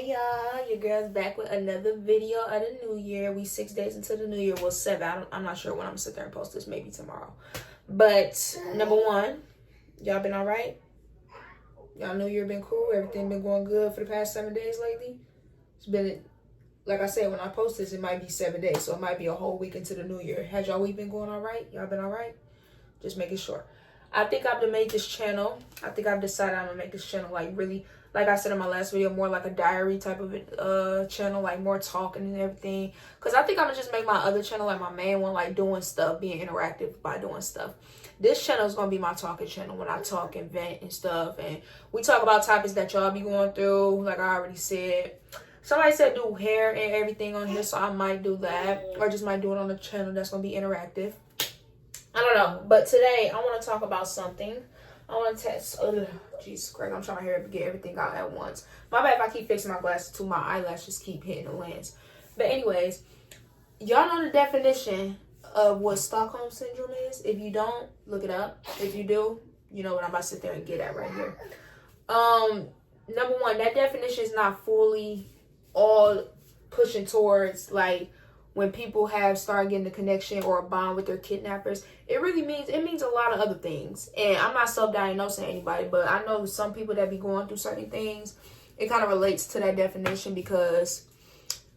Hey y'all, your girl's back with another video of the new year. We 6 days into the new year. Well, 7. I'm not sure when I'm gonna sit there and post this. Maybe tomorrow. But number one, y'all been all right? Y'all new year been cool? Everything been going good for the past 7 days lately? It's been, like I said, when I post this, it might be 7 days. So it might be a whole week into the new year. Has y'all week been going all right? Y'all been all right? Just making sure. I think I've made this channel. I think I've decided I'm gonna make this channel like really, like I said in my last video, more like a diary type of channel, like more talking and everything. Cause I think I'm gonna just make my other channel like my main one, like doing stuff, being interactive by doing stuff. This channel is gonna be my talking channel when I talk and vent and stuff, and we talk about topics that y'all be going through. Like I already said, somebody said do hair and everything on here, so I might do that, or just might do it on the channel that's gonna be interactive. I don't know, but today I want to talk about something. I want to test. Jesus Christ, I'm trying to get everything out at once. My bad if I keep fixing my glasses too. My eyelashes keep hitting the lens. But anyways, y'all know the definition of what Stockholm Syndrome is. If you don't, look it up. If you do, you know what I'm about to sit there and get at right here. Number one, that definition is not fully all pushing towards like when people have started getting the connection or a bond with their kidnappers. It really means a lot of other things. And I'm not self-diagnosing anybody, but I know some people that be going through certain things. It kind of relates to that definition because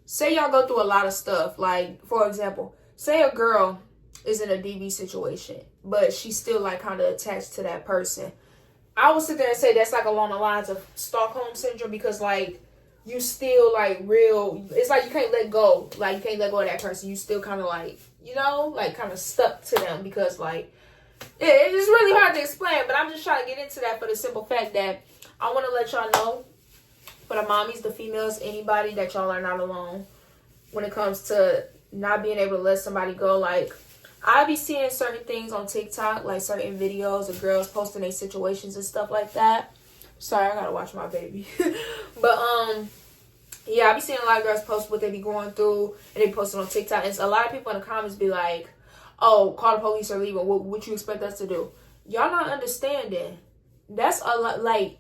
say y'all go through a lot of stuff. Like, for example, say a girl is in a DV situation, but she's still like kind of attached to that person. I would sit there and say that's like along the lines of Stockholm Syndrome because like, you still like real, it's like you can't let go. Like you can't let go of that person. You still kind of like, you know, like kind of stuck to them because like, it's really hard to explain. But I'm just trying to get into that for the simple fact that I want to let y'all know, for the mommies, the females, anybody, that y'all are not alone when it comes to not being able to let somebody go. Like I be seeing certain things on TikTok, like certain videos of girls posting their situations and stuff like that. Sorry, I gotta watch my baby. But yeah, I be seeing a lot of girls post what they be going through, and they post it on TikTok. And a lot of people in the comments be like, "Oh, call the police or leave it. What you expect us to do?" Y'all not understanding. That's a lot. Like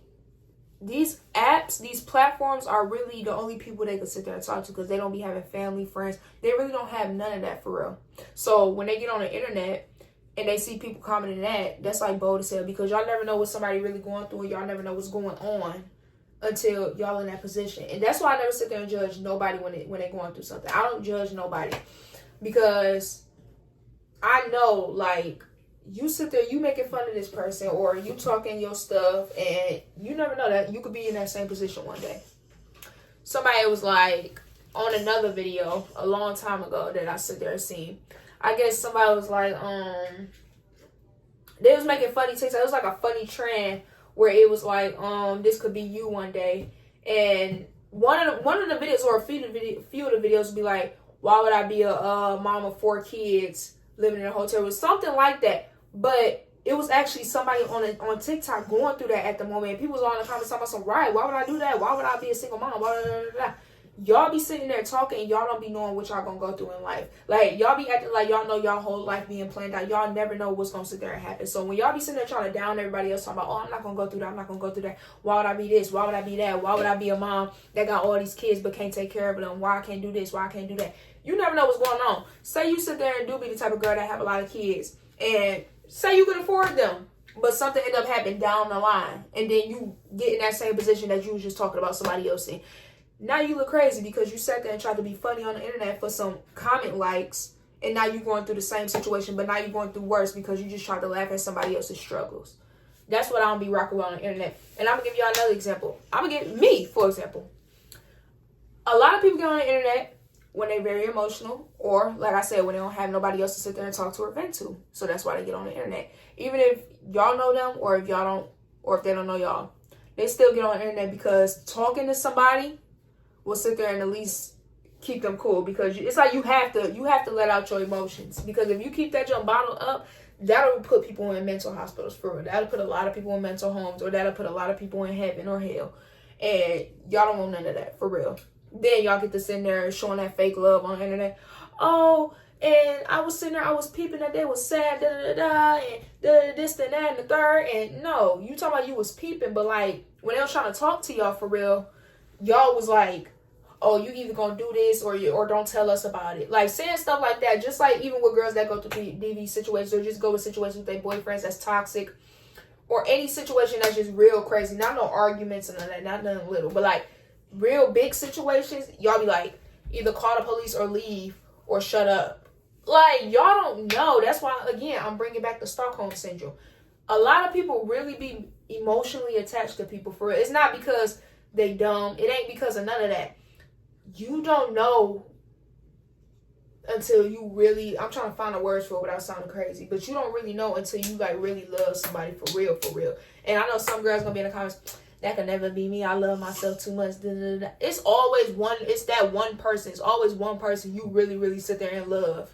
these apps, these platforms are really the only people they can sit there and talk to because they don't be having family, friends. They really don't have none of that for real. So when they get on the internet and they see people commenting that's like bold as hell because y'all never know what somebody really going through and y'all never know what's going on until y'all in that position. And that's why I never sit there and judge nobody when they're going through something. I don't judge nobody because I know like you sit there, you making fun of this person or you talking your stuff and you never know that you could be in that same position one day. Somebody was like on another video a long time ago that I sit there and seen. I guess somebody was like, they was making funny TikTok. It was like a funny trend where it was like, this could be you one day. And one of the videos or a few of the videos would be like, why would I be a mom of 4 kids living in a hotel? It was something like that. But it was actually somebody on TikTok going through that at the moment. And people was on the comments talking about some, right, why would I do that? Why would I be a single mom? Blah, blah, blah, blah. Y'all be sitting there talking and y'all don't be knowing what y'all gonna go through in life. Like y'all be acting like y'all know y'all whole life being planned out. Y'all never know what's gonna sit there and happen. So when y'all be sitting there trying to down everybody else talking about, oh, I'm not gonna go through that, I'm not gonna go through that. Why would I be this? Why would I be that? Why would I be a mom that got all these kids but can't take care of them? Why I can't do this? Why I can't do that? You never know what's going on. Say you sit there and do be the type of girl that have a lot of kids and say you can afford them, but something end up happening down the line and then you get in that same position that you was just talking about somebody else in. Now you look crazy because you sat there and tried to be funny on the internet for some comment likes, and now you're going through the same situation, but now you're going through worse because you just tried to laugh at somebody else's struggles. That's what I don't be rocking with on the internet. And I'm going to give y'all another example. I'm going to give me, for example. A lot of people get on the internet when they're very emotional, or, like I said, when they don't have nobody else to sit there and talk to or vent to. So that's why they get on the internet. Even if y'all know them, or if y'all don't, or if they don't know y'all, they still get on the internet because talking to somebody will sit there and at least keep them cool because it's like you have to let out your emotions because if you keep that junk bottled up, that'll put people in mental hospitals for real. That'll put a lot of people in mental homes or that'll put a lot of people in heaven or hell, and y'all don't want none of that for real. Then y'all get to sit there showing that fake love on the internet. Oh, and I was sitting there, I was peeping that they was sad, da da da da, and this and that and the third. And no, you talking about you was peeping, but like when they was trying to talk to y'all for real, y'all was like, oh, you either gonna do this or don't tell us about it. Like, saying stuff like that, just like even with girls that go through DV situations or just go with situations with their boyfriends that's toxic, or any situation that's just real crazy. Not no arguments and none of that, not nothing little, but like real big situations, y'all be like, either call the police or leave or shut up. Like, y'all don't know. That's why, again, I'm bringing back the Stockholm Syndrome. A lot of people really be emotionally attached to people for real. It's not because they dumb. It ain't because of none of that. You don't know until you really, I'm trying to find the words for it without sounding crazy, but you don't really know until you like really love somebody for real, for real. And I know some girls gonna be in the comments, that could never be me. I love myself too much. Da, da, da. It's always one, it's that one person. It's always one person you really, really sit there and love.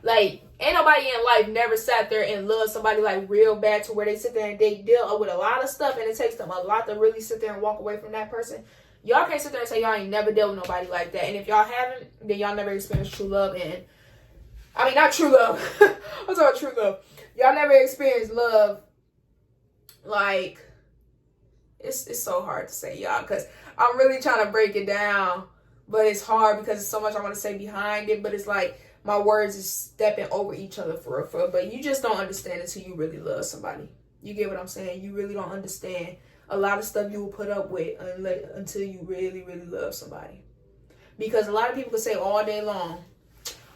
Like, ain't nobody in life never sat there and loved somebody like real bad to where they sit there and they deal with a lot of stuff and it takes them a lot to really sit there and walk away from that person. Y'all can't sit there and say y'all ain't never dealt with nobody like that. And if y'all haven't, then y'all never experienced true love. And I mean, not true love. I'm talking about true love. Y'all never experienced love. Like, it's so hard to say, y'all, because I'm really trying to break it down. But it's hard because there's so much I want to say behind it. But it's like my words is stepping over each other for real. But you just don't understand until you really love somebody. You get what I'm saying? You really don't understand a lot of stuff you will put up with until you really, really love somebody. Because a lot of people can say all day long,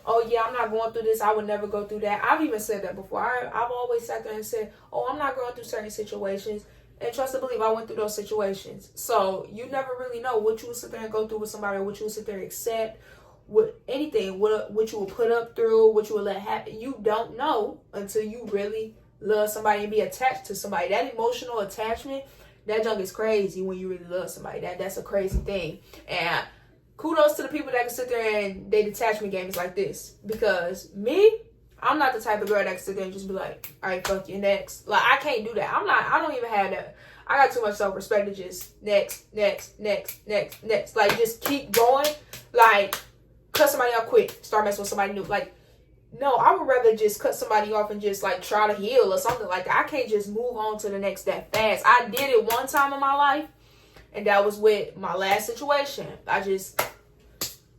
oh yeah, I'm not going through this, I would never go through that. I've even said that before. I've always sat there and said, oh, I'm not going through certain situations. And trust and believe, I went through those situations. So you never really know what you would sit there and go through with somebody, or what you would sit there and accept, what anything, what you will put up through, what you will let happen. You don't know until you really love somebody and be attached to somebody. That emotional attachment, that junk is crazy when you really love somebody. That's a crazy thing. And kudos to the people that can sit there and they detachment games like this. Because me, I'm not the type of girl that can sit there and just be like, all right, fuck you, next. Like, I can't do that. I don't even have that. I got too much self-respect to just next. Like, just keep going. Like, cut somebody off quick. Start messing with somebody new. Like, no, I would rather just cut somebody off and just like try to heal or something like that. I can't just move on to the next that fast. I did it one time in my life, and that was with my last situation. I just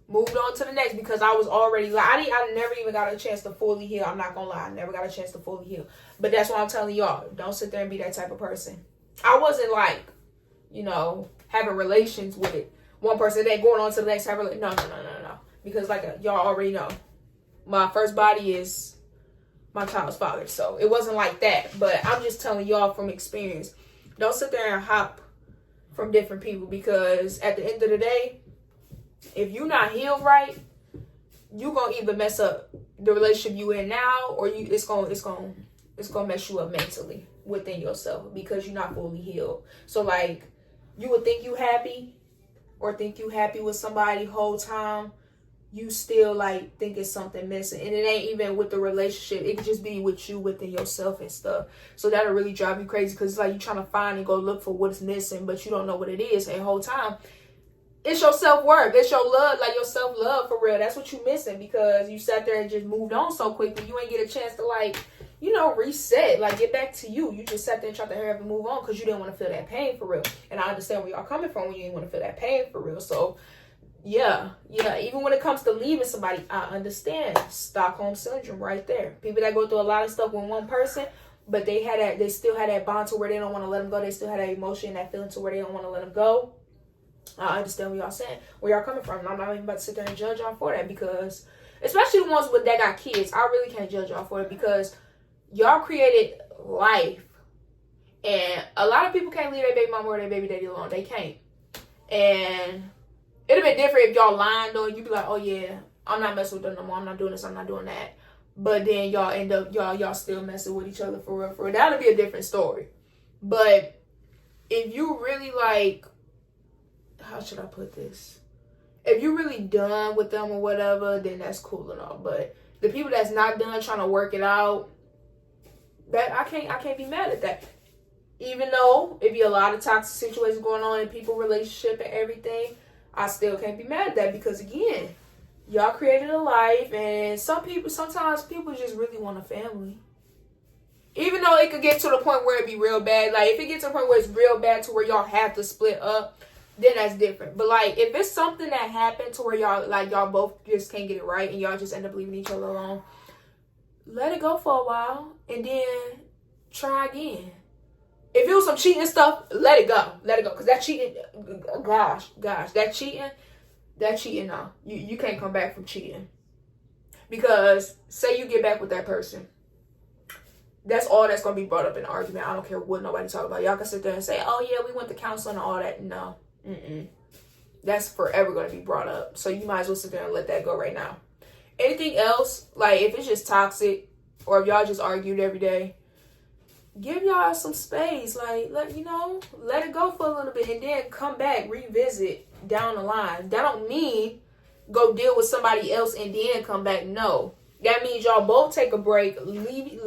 moved on to the next because I was already like, I never even got a chance to fully heal. I'm not gonna lie, I never got a chance to fully heal. But that's why I'm telling y'all, don't sit there and be that type of person. I wasn't like, having relations with one person, then going on to the next. No. Because like y'all already know, my first body is my child's father. So it wasn't like that. But I'm just telling y'all from experience, don't sit there and hop from different people, because at the end of the day, if you're not healed right, you gonna either mess up the relationship you in now, or it's gonna mess you up mentally within yourself because you're not fully healed. So like, you would think you happy with somebody whole time, you still like think it's something missing, and it ain't even with the relationship. It could just be with you within yourself and stuff. So that'll really drive you crazy, because it's like you trying to find and go look for what is missing, but you don't know what it is. And the whole time, it's your self-worth. It's your love, like your self-love for real. That's what you missing, because you sat there and just moved on so quickly. You ain't get a chance to like, reset, like get back to you. You just sat there and tried to hurry up and move on because you didn't want to feel that pain for real. And I understand where y'all coming from when you didn't want to feel that pain for real. So yeah. Even when it comes to leaving somebody, I understand. Stockholm Syndrome right there. People that go through a lot of stuff with one person, but they still had that bond to where they don't want to let them go. They still had that emotion, that feeling to where they don't want to let them go. I understand what y'all saying, where y'all coming from. I'm not even about to sit there and judge y'all for that, because especially the ones that got kids, I really can't judge y'all for it, because y'all created life, and a lot of people can't leave their baby mama or their baby daddy alone. They can't. And it'd have been different if y'all lied on. You'd be like, oh yeah, I'm not messing with them no more. I'm not doing this. I'm not doing that. But then y'all end up y'all still messing with each other for real. That'll be a different story. But if you really like, how should I put this? If you're really done with them or whatever, then that's cool and all. But the people that's not done trying to work it out, that I can't be mad at that. Even though it be a lot of toxic situations going on in people relationship and everything, I still can't be mad at that, because again, y'all created a life, and sometimes people just really want a family. Even though it could get to the point where it be real bad, like if it gets to the point where it's real bad to where y'all have to split up, then that's different. But like, if it's something that happened to where y'all both just can't get it right and y'all just end up leaving each other alone, let it go for a while and then try again. If it was some cheating stuff, let it go. Let it go. Because that cheating, gosh, that cheating, no. You can't come back from cheating. Because say you get back with that person, that's all that's going to be brought up in the argument. I don't care what nobody talk about. Y'all can sit there and say, oh yeah, we went to counseling and all that. No. That's forever going to be brought up. So you might as well sit there and let that go right now. Anything else, like if it's just toxic or if y'all just argued every day, give y'all some space. Like, let it go for a little bit and then come back, revisit down the line. That don't mean go deal with somebody else and then come back. No. That means y'all both take a break, leave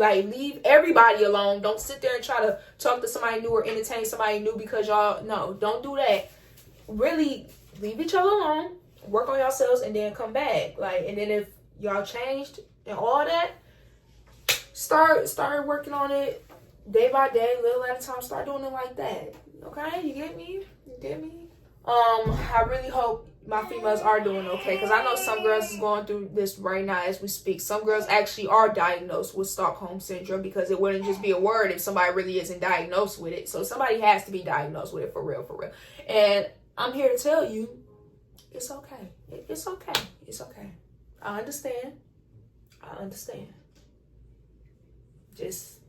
everybody alone. Don't sit there and try to talk to somebody new or entertain somebody new because don't do that. Really leave each other alone, work on yourselves, and then come back. And then if y'all changed and all that, start working on it day by day, little at a time. Start doing it like that. Okay, you get me? I really hope my females are doing okay, because I know some girls is going through this right now as we speak. Some girls actually are diagnosed with Stockholm Syndrome, because it wouldn't just be a word if somebody really isn't diagnosed with it. So somebody has to be diagnosed with it for real. And I'm here to tell you, it's okay. It's okay. I understand. Just,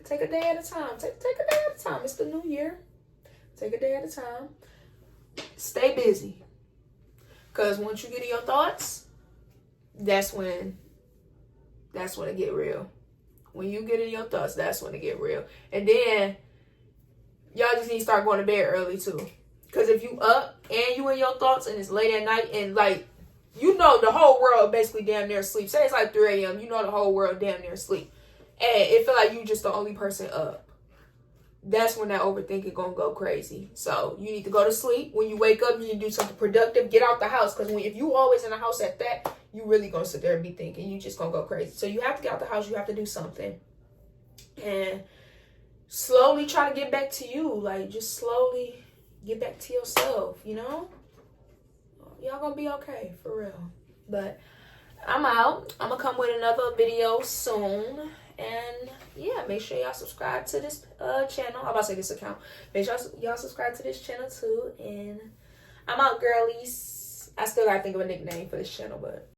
take a day at a time. Take a day at a time. It's the new year. Take a day at a time. Stay busy. Because once you get in your thoughts, that's when it get real. When you get in your thoughts, that's when it get real. And then y'all just need to start going to bed early too. Because if you up and you in your thoughts and it's late at night and the whole world basically damn near asleep. Say it's like 3 a.m. The whole world damn near asleep. And it feel like you just the only person up. That's when that overthinking gonna go crazy. So you need to go to sleep. When you wake up, you need to do something productive. Get out the house. Because if you always in the house at that, you really gonna sit there and be thinking. You just gonna go crazy. So you have to get out the house. You have to do something. And slowly try to get back to you. Just slowly get back to yourself, Y'all gonna be okay, for real. But I'm out. I'm gonna come with another video soon. And yeah, make sure y'all subscribe to this channel. I'm about to say this account. Make sure y'all subscribe to this channel too. And I'm out, girlies. I still gotta think of a nickname for this channel, but